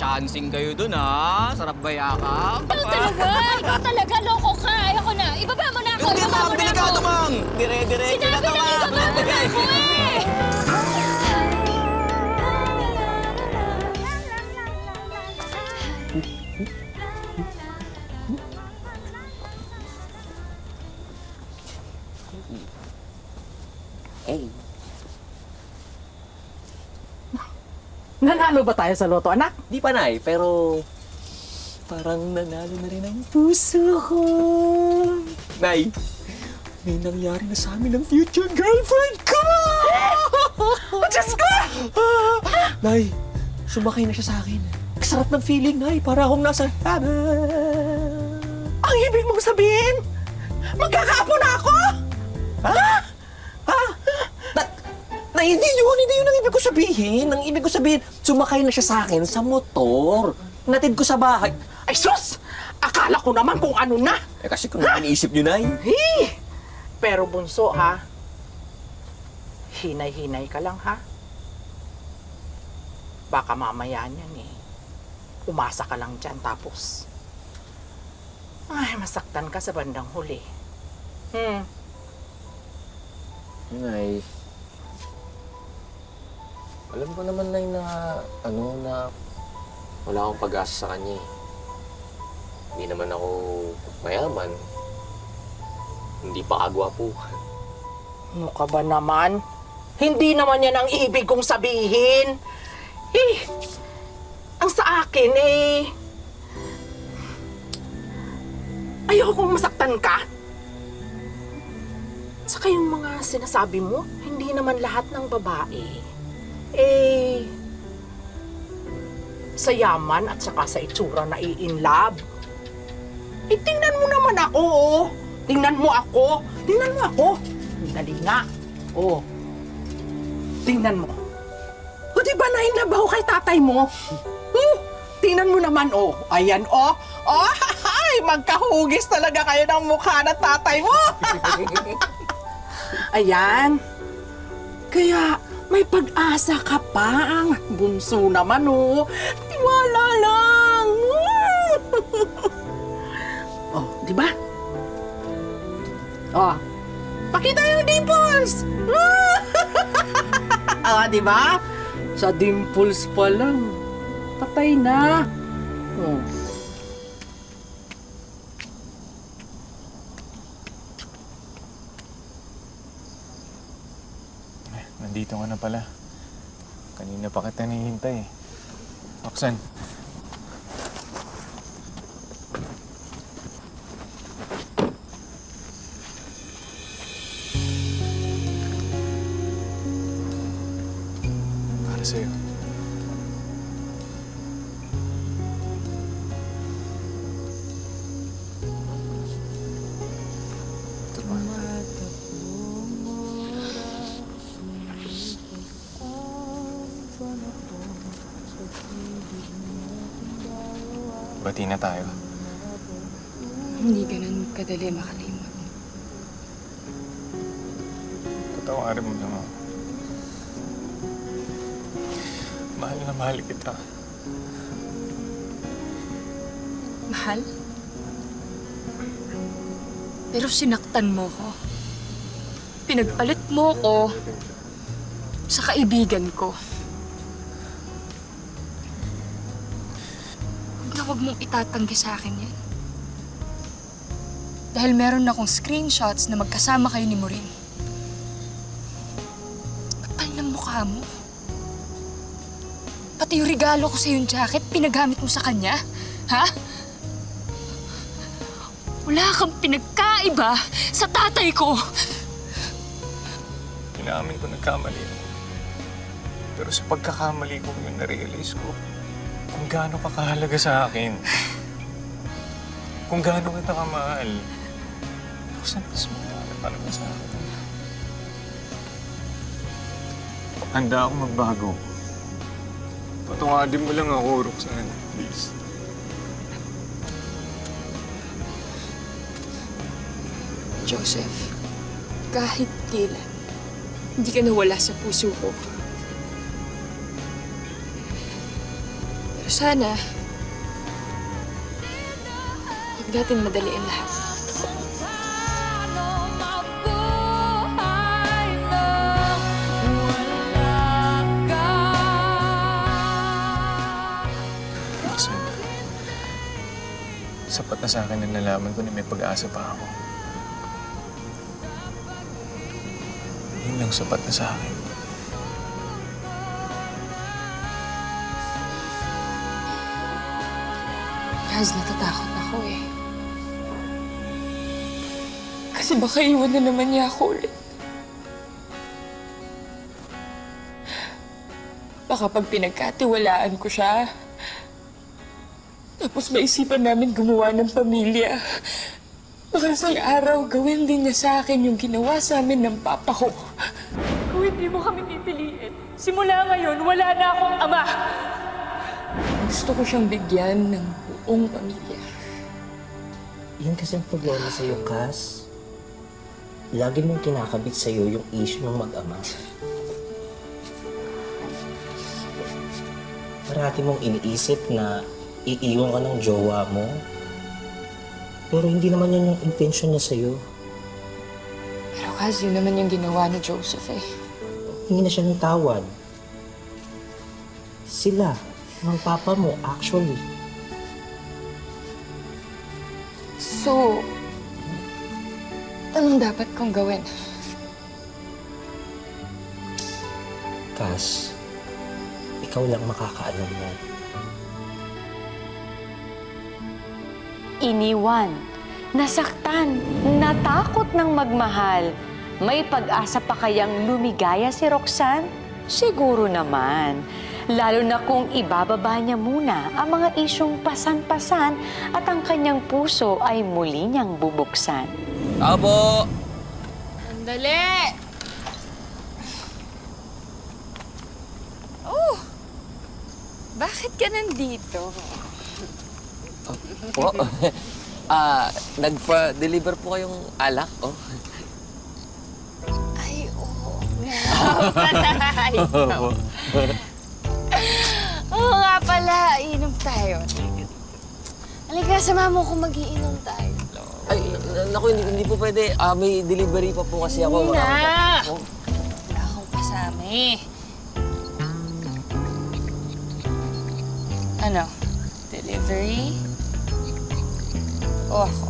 chancing kayo dun, ha? Sarap ba yakap? Ikaw talaga, loko ka. Ayoko na. Ibaba mo na ako, Hindi, ibaba Mang! mo na ako. Delikado, Mang! Dire-diretso na Sinabi to, na Mang! ibaba mo na ako eh! Hey. Nanalo ba tayo sa loto, anak? Di pa, Nay, pero parang nanalo na rin ang puso ko. Nay, may nangyari na sa amin ng future girlfriend ko! Diyos ko! Nay, sumakay na siya sa akin. Ang sarap ng feeling, Nay. Para akong nasa heaven. Ang ibig mong sabihin, magkakaapo na ako? Ha? Ha? Na hindi yun ang ibig ko sabihin. Ang ibig ko sabihin, sumakay na siya sa akin sa motor. Natid ko sa bahay. Ay, sus! Akala ko naman kung ano na. Eh kasi kung iniisip niyo, Nay. Pero bunso, ha? Hinay-hinay ka lang, ha? Baka mamaya niyan, eh. Umasa ka lang dyan, tapos... Ay, masaktan ka sa bandang huli. Nay, alam ko naman, Nay, na wala akong pag-asa sa kanya eh. Hindi naman ako mayaman. Hindi pa agwapuhan. Ano ka ba naman? Hindi naman yan ang ibig kong sabihin. Ang sa akin, ayoko kong masaktan ka. Saka yung mga sinasabi mo, hindi naman lahat ng babae, sa yaman at saka sa itsura na i-inlove. Tingnan mo naman ako, oh. Tingnan mo ako. Tingnan mo ako. Dali nga. Oh. Tingnan mo. O, di ba na-inlove ako kay tatay mo? Tingnan mo naman, oh. Ayan, oh. Oh, ay, magkahugis talaga kayo ng mukha ng tatay mo. Ayan. Kaya, may pag-asa ka pa. Ang bunso naman, oh. Tiwala lang. Oh, di ba? Oh, pakita yung dimples. Ah, di ba? Sa dimples pa lang. Patay na. Oh. Nandito ka na pala. Kanina pa kita hinihintay eh. Roxanne. Para sa'yo. Ito pa. Bati na tayo. Hindi ganun kadali makalimot. Patawarin mo lang ako. Mahal na mahal kita. Mahal? Pero sinaktan mo ko. Pinagpalit mo ko sa kaibigan ko. Huwag mong itatanggi sa akin yan. Dahil meron akong screenshots na magkasama kayo ni Maureen. Kapal ng mukha mo. Pati yung regalo ko sa yung jacket, pinagamit mo sa kanya? Ha? Wala kang pinagkaiba sa tatay ko. Inamin ko nagkamali ako. Pero sa pagkakamali ko yun, na-realize ko kung gaano ka kahalaga sa akin. Kung gaano kita kamahal. Roxanne, mas mahalaga talaga sa akin. Handa akong magbago. Patawadin mo lang ako, Roxanne. Please. Joseph, kahit kailan, hindi ka nawala sa puso ko. Pero sana, huwag natin madaliin lahat. Roxanne, sapat na sa akin na nalaman ko na may pag-asa pa ako. Yun lang sapat na sa akin. Kaz, natatakot ako eh. Kasi baka iwan na naman niya ako ulit. Baka pag pinagkatiwalaan ko siya, tapos maisipan namin gumawa ng pamilya, baka isang araw gawin din niya sa akin yung ginawa sa amin ng papa ko. Kung hindi mo kami pipiliin, simula ngayon, wala na akong ama. Gusto ko siyang bigyan ng buong pamilya. Yan kasi ang problema sa'yo, Cass. Lagi mong kinakabit sa'yo yung issue ng mag-ama. Parati mong iniisip na iiwan ka ng jowa mo. Pero hindi naman yan yung intention niya sa'yo. Pero Kaz, yun naman yung ginawa ni Joseph eh. Hindi na siya ng tawad. Sila, ng papa mo, actually. So, anong dapat kong gawin? Cass, ikaw lang makakaalam mo. Iniwan, nasaktan, natakot ng magmahal. May pag-asa pa kayang lumigaya si Roxanne? Siguro naman. Lalo na kung ibababa niya muna ang mga isyong pasan-pasan at ang kanyang puso ay muli niyang bubuksan. Abo! Andali! Oh! Bakit ka nandito? Po? Nagpa-deliver po kayong alak, oh. Ay, oo nga pala. Oo nga pala, inom tayo. Halika, sama mo kung mag-iinom tayo. Ay, naku, hindi po pwede. May delivery pa po kasi ako. Hindi na. Oh. Wala akong kasama eh. Ano? Delivery? O ako?